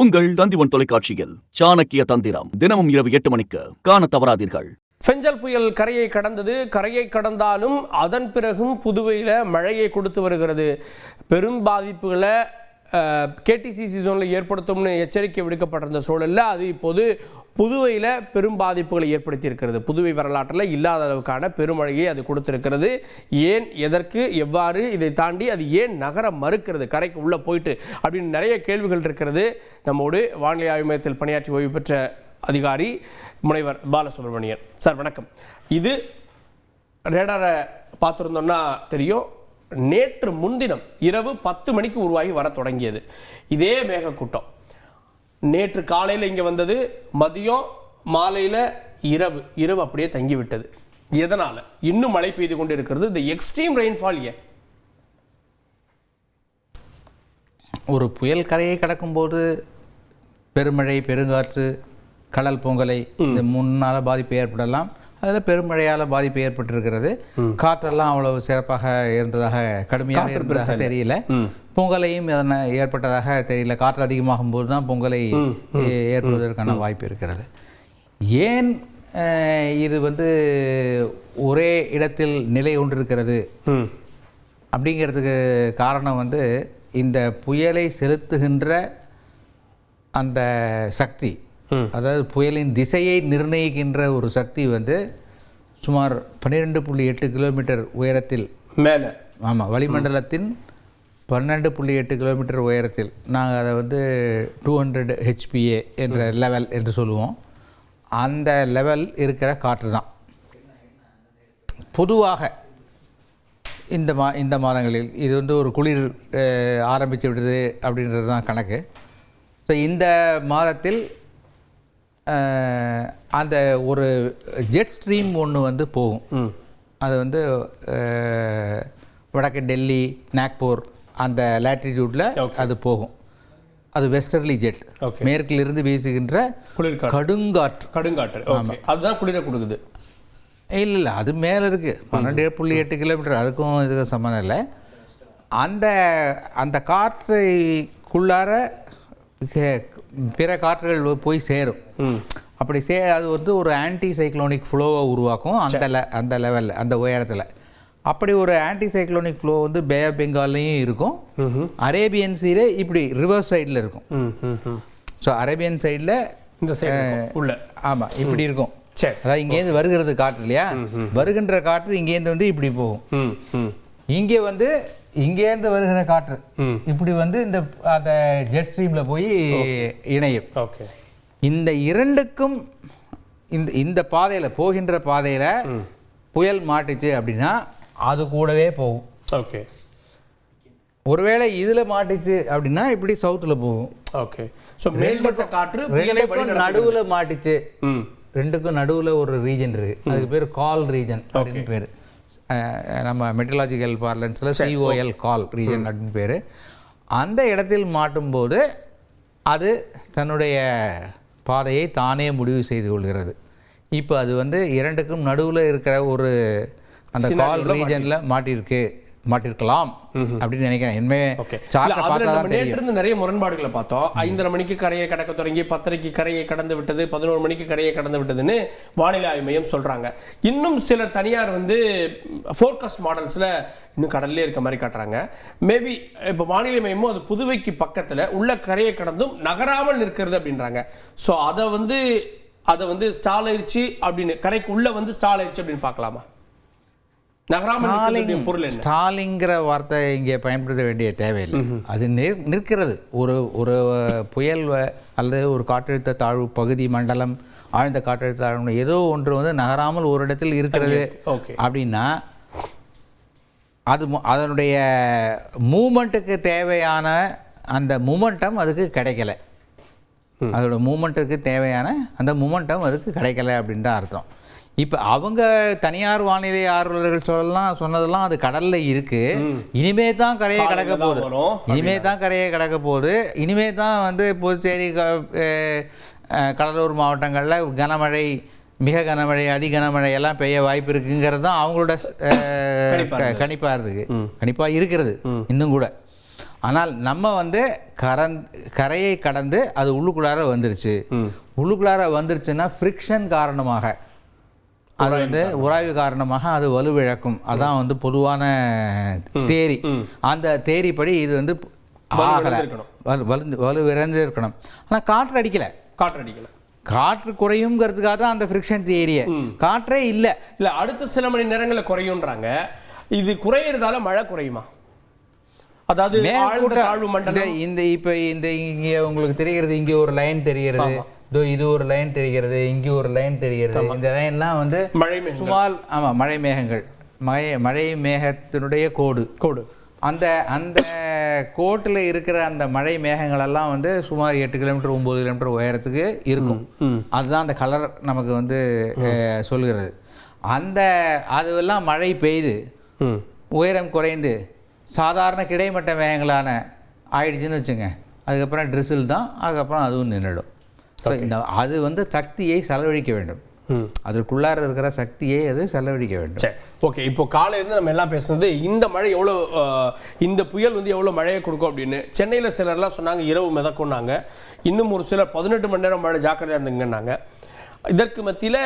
உங்கள் தந்திவன் தொலைக்காட்சியில் சாணக்கிய தந்திரம் தினமும் இரவு 8 மணிக்கு காண தவறாதீர்கள். பெஞ்சல் புயல் கரையை கடந்தது. கரையை கடந்தாலும் அதன் பிறகும் புதுவையில் மழையை கொடுத்து வருகிறது. பெரும் பாதிப்புகளை கேடிசிசி ஜோனில் ஏற்படுத்தும்னு எச்சரிக்கை விடுக்கப்பட்டிருந்த சூழலில் அது இப்போது புதுவையில் பெரும் பாதிப்புகளை ஏற்படுத்தியிருக்கிறது. புதுவை வரலாற்றில் இல்லாத அளவுக்கான பெருமழையை அது கொடுத்திருக்கிறது. ஏன், எதற்கு, எவ்வாறு, இதை தாண்டி அது ஏன் நகர மறுக்கிறது, கரைக்கு உள்ளே போயிட்டு அப்படின்னு நிறைய கேள்விகள் இருக்கிறது. நம்மோடு வானிலை ஆய்வு மையத்தில் பணியாற்றி ஓய்வு பெற்ற அதிகாரி முனைவர் பாலசுப்ரமணியன் சார், வணக்கம். இது ரேடாரை பார்த்துருந்தோம்னா தெரியும், நேற்று முன்தினம் இரவு 10 மணிக்கு உருவாகி வர தொடங்கியது இதே மேகக்கூட்டம். நேற்று காலையில் இங்கே வந்தது, மதியம் மாலையில் இரவு அப்படியே தங்கிவிட்டது. எதனால் இன்னும் மழை பெய்து கொண்டு இருக்கிறது? இந்த எக்ஸ்ட்ரீம் ரெயின்ஃபால் ஏன்? ஒரு புயல் கரையை கடக்கும்போது பெருமழை, பெருங்காற்று, கடல் பொங்கலை இந்த முன்னால் பாதிப்பு ஏற்படலாம். அதில் பெருமழையால் பாதிப்பு ஏற்பட்டிருக்கிறது. காற்றெல்லாம் அவ்வளவு சிறப்பாக இருந்ததாக, கடுமையாக இருந்ததாக தெரியல. பொங்கலையும் ஏற்பட்டதாக தெரியல. காற்று அதிகமாகும் போது தான் பொங்கலை ஏற்படுவதற்கான வாய்ப்பு இருக்கிறது. ஏன் இது ஒரே இடத்தில் நிலை கொண்டிருக்கிறது அப்படிங்கிறதுக்கு காரணம் இந்த புயலை செலுத்துகின்ற அந்த சக்தி, அதாவது புயலின் திசையை நிர்ணயிக்கின்ற ஒரு சக்தி சுமார் 12.8 கிலோமீட்டர் உயரத்தில் மேலே, ஆமாம், வளிமண்டலத்தின் 12.8 கிலோமீட்டர் உயரத்தில் நாங்கள் அதை 200 HPA என்ற லெவல் என்று சொல்லுவோம். அந்த லெவல் இருக்கிற காற்று தான் பொதுவாக இந்த மாதங்களில் இது ஒரு குளிர் ஆரம்பித்து விடுது அப்படின்றது தான் கணக்கு. ஸோ இந்த மாதத்தில் அந்த ஒரு ஜெட் ஸ்ட்ரீம் ஒன்று போகும். அது வடக்கு டெல்லி, நாக்பூர் அந்த லேட்டிடியூட்டில் அது போகும். அது வெஸ்டர்லி ஜெட், மேற்கிலிருந்து வீசுகின்ற கடுங்காற்று. ஆமாம், அதுதான் குளிரை கொடுக்குது. இல்லை, அது மேலே இருக்குது, 12.8 கிலோமீட்டர், அதுக்கும் இதுக்கும் சம்மந்தம் இல்லை. அந்த காற்றைக்குள்ளார பிற காற்றுகள் போய் சேரும். அப்படி அது ஒரு ஆன்டி சைக்ளோனிக் ஃப்ளோவை உருவாக்கும் அந்த லெவலில், அந்த உயரத்தில். அப்படி ஒரு anti cyclonic flow bay of பெங்கால்லையும் இருக்கும், அரேபியன் சீல இப்படி ரிவர்ஸ் சைடில் இருக்கும். ஸோ அரேபியன் சைடில் இந்த உள்ள, ஆமாம், இப்படி இருக்கும். அதாவது இங்கேருந்து வருகிறது காற்று இல்லையா, வருகின்ற காற்று இங்கேருந்து இப்படி போகும். இங்கே இங்கேருந்து வருகிற காற்று இப்படி இந்த அந்த ஜெட் ஸ்ட்ரீமில் போய் இணையும். ஓகே, இந்த இரண்டுக்கும் இந்த பாதையில், போகின்ற பாதையில் புயல் மாட்டுச்சு அப்படின்னா அது கூடவே போகும். ஓகே, ஒருவேளை இதில் மாட்டுச்சு அப்படின்னா இப்படி சவுத்தில் போகும். ஓகே, ஸோ மேல்மட்ட காற்று நடுவில் மாட்டுச்சு, ரெண்டுக்கும் நடுவில் ஒரு ரீஜன் இருக்குது, அதுக்கு பேர் கால் ரீஜன் அப்படின்னு பேர். நம்ம மெட்ரலாஜிக்கல் பார்லன்ஸில் COL, கால் ரீஜன் அப்படின்னு பேர். அந்த இடத்தில் மாட்டும்போது அது தன்னுடைய பாதையை தானே முடிவு செய்து கொள்கிறது. இப்போ அது இரண்டுக்கும் நடுவில் இருக்கிற ஒரு அந்த கால் ரீஜனில் மாட்டிருக்கலாம் அப்படின்னு நினைக்கிறேன். நேற்று நிறைய முரண்பாடுகளை பார்த்தோம். 5:30 மணிக்கு கரையை கடக்க தொடங்கி 10:30க்கு கரையை கடந்து விட்டது, 11 மணிக்கு கரையை கடந்து விட்டதுன்னு வானிலை ஆய்வு மையம் சொல்றாங்க. இன்னும் சிலர் தனியார் ஃபோர்காஸ்ட் மாடல்ஸ்ல இன்னும் கடல்லே இருக்க மாதிரி காட்டுறாங்க. மேபி இப்போ வானிலை மையமும் அது புதுவைக்கு பக்கத்தில் உள்ள கரையை கடந்தும் நகராமல் நிற்கிறது அப்படின்றாங்க. ஸோ அதை ஸ்டால் ஆயிடுச்சு அப்படின்னு, கரைக்கு உள்ள ஸ்டால் ஆயிடுச்சு அப்படின்னு பார்க்கலாமா? ஸ்டாலிங்கிற வார்த்தை இங்கே பயன்படுத்த வேண்டிய தேவையில்லை. அது நிற்கிறது. ஒரு புயல் அல்லது ஒரு காற்றழுத்த தாழ்வு பகுதி, மண்டலம், ஆழ்ந்த காற்றழுத்த தாழ்வு, ஏதோ ஒன்று நகராமல் ஒரு இடத்தில் இருக்கிறது அப்படின்னா அதனுடைய மூமெண்ட்டுக்கு தேவையான அந்த மூமெண்டம் அதுக்கு கிடைக்கல. அதோட மூமெண்ட்டுக்கு தேவையான அந்த மூமெண்டம் அதுக்கு கிடைக்கல அப்படின்னு தான் அர்த்தம். இப்போ அவங்க தனியார் வானிலை ஆர்வலர்கள் சொன்னதெல்லாம் அது கடலில் இருக்குது, இனிமே தான் கரையை கடக்க போகுது, இனிமே தான் புதுச்சேரி, கடலூர் மாவட்டங்களில் கனமழை, மிக கனமழை, அதி கனமழை எல்லாம் பெய்ய வாய்ப்பு இருக்குங்கிறது தான் அவங்களோட கணிப்பாக இருக்கிறது இன்னும் கூட. ஆனால் நம்ம வந்து கரையை கடந்து அது உள்ளுக்குள்ளார வந்துருச்சு. உள்ளுக்குள்ளார வந்துருச்சுன்னா ஃப்ரிக்ஷன் காரணமாக, அது வந்து உராய்வு காரணமாக அது வலுவிழக்கும். அதான் வந்து பொதுவான தேரி. அந்த தேரிப்படி இது வந்து ஆகலை, வலுவிழந்து இருக்கணும். ஆனால் காற்று அடிக்கலை. காற்று குறையுங்கிறதுக்காக தான் அந்த ஃப்ரிக்ஷன் தியரியை. காற்றே இல்லை. அடுத்த சில மணி நேரங்களில் குறையும்ன்றாங்க. இது குறையிறதால மழை குறையுமா? அதாவது தாழ்வு மண்டலம் இந்த இப்போ இந்த இங்கே உங்களுக்கு தெரிகிறது, இங்கே ஒரு லைன் தெரிகிறது, இது ஒரு லைன் தெரிகிறது, இங்கே ஒரு லைன் தெரிகிறது. இந்த லைன்லாம் வந்து சுமார் மழை மேகங்கள், மழை மேகத்தினுடைய கோடு. அந்த கோட்டில் இருக்கிற அந்த மழை மேகங்களெல்லாம் வந்து சுமார் 8 கிலோமீட்டர் 9 கிலோமீட்டர் உயரத்துக்கு இருக்கும். அதுதான் அந்த கலர் நமக்கு வந்து சொல்கிறது. அதுவெல்லாம் மழை பெய்து உயரம் குறைந்து சாதாரண கிடைமட்ட மேகங்களான ஆயிடுச்சுன்னு வச்சுங்க, அதுக்கப்புறம் ட்ரிசில் தான், அதுக்கப்புறம் அதுவும் நின்றுடும். ஸோ அது வந்து சக்தியை செலவழிக்க வேண்டும், அதற்குள்ளார இருக்கிற சக்தியை அது செலவழிக்க வேண்டும். சரி, ஓகே. இப்போ காலையிலேருந்து நம்ம எல்லாம் பேசுனது இந்த மழை எவ்வளோ, இந்த புயல் வந்து எவ்வளோ மழையை கொடுக்கும் அப்படின்னு. சென்னையில் சிலர்லாம் சொன்னாங்க இரவு மிதக்கும்னாங்க, இன்னும் ஒரு சிலர் 18 மணி நேரம் மழை ஜாக்கிரதையாக இருந்துங்கன்னாங்க. இதற்கு மத்தியில்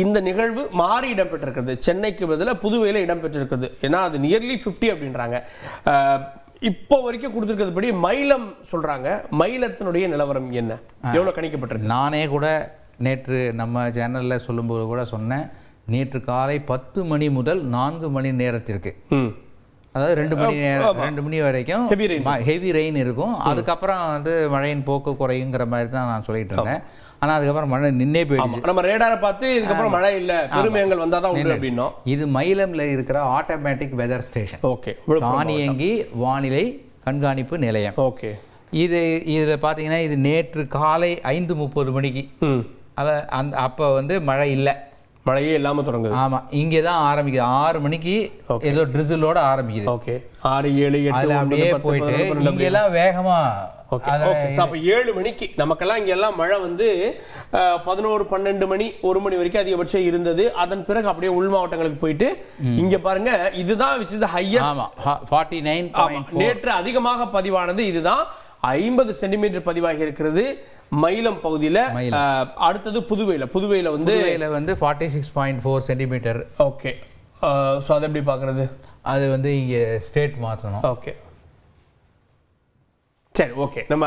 இந்த நிகழ்வு மாறி இடம்பெற்றிருக்கிறது. சென்னைக்கு பதிலாக புதுவையில் இடம்பெற்றிருக்கிறது. ஏன்னா அது நியர்லி 50 அப்படின்றாங்க. இப்போ வரைக்கும் கொடுத்துருக்கிறதுபடி மயிலம் சொல்கிறாங்க. மயிலத்தினுடைய நிலவரம் என்ன, எவ்வளோ கணிக்கப்பட்டிருக்கு? நானே கூட நேற்று நம்ம சேனலில் சொல்லும்போது கூட சொன்னேன், நேற்று காலை 10 மணி முதல் 4 மணி நேரத்திற்கு, அதாவது 2 மணி வரைக்கும் ஹெவி ரெயின் இருக்கும். அதுக்கப்புறம் வந்து மழையின் போக்கு குறையுங்கிற மாதிரி தான் நான் சொல்லிட்டு இருந்தேன். ஆனால் அதுக்கப்புறம் மழை நின்னே போயிடுச்சு. நம்ம ரேடாரை பார்த்து இதுக்கப்புறம் மழை இல்லை, பெருமேகங்கள் வந்தால் தான் உண்டு அப்படின்னோம். இது மயிலம்ல இருக்கிற ஆட்டோமேட்டிக் வெதர் ஸ்டேஷன். ஓகே, தானியங்கி வானிலை கண்காணிப்பு நிலையம். ஓகே. இதில் பார்த்தீங்கன்னா இது நேற்று காலை 5:30 மணிக்கு, அப்போ வந்து மழை இல்லை, மழையே இல்லாமல் தொடங்குது. ஆமாம், இங்கே தான் ஆரம்பிக்குது. 6 மணிக்கு ஏதோ ட்ரிசிலோட ஆரம்பிக்குது. ஓகே, 6, 7, 8 அப்படியே போயிட்டு இங்கெல்லாம் வேகமாக. அப்போ 7 மணிக்கு நமக்கெல்லாம் இங்கெல்லாம் மழை வந்து 11, 12 மணி 1 மணி வரைக்கும் அதிகபட்சம் இருந்தது. அதன் பிறகு அப்படியே உள் மாவட்டங்களுக்கு போயிட்டு இங்க பாருங்க, இதுதான் which is the highest 49.4. நேற்று அதிகமாக பதிவானது இதுதான். 50 சென்டிமீட்டர் பதிவாகி இருக்கிறது மயிலம் பகுதியில். அடுத்தது புதுவையில் வந்து 46.4 சென்டிமீட்டர். ஓகே, ஸோ அதை எப்படி பார்க்குறது? அது வந்து இங்கே ஸ்டேட் மாற்றணும். ஓகே, சரி, ஓகே. நம்ம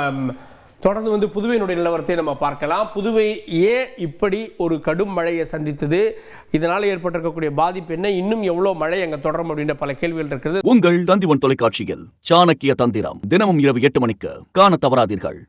தொடர்ந்து வந்து புதுவையினுடைய நிலவரத்தை நம்ம பார்க்கலாம். புதுவை ஏன் இப்படி ஒரு கடும் மழையை சந்தித்தது, இதனால் ஏற்பட்டிருக்கக்கூடிய பாதிப்பு என்ன, இன்னும் எவ்வளோ மழை அங்கே தொடரும் அப்படின்ற பல கேள்விகள் இருக்கிறது. உங்கள் தந்திவன் தொலைக்காட்சியில் சாணக்கிய தந்திரம் தினமும் இரவு 8 மணிக்கு காண தவறாதீர்கள்.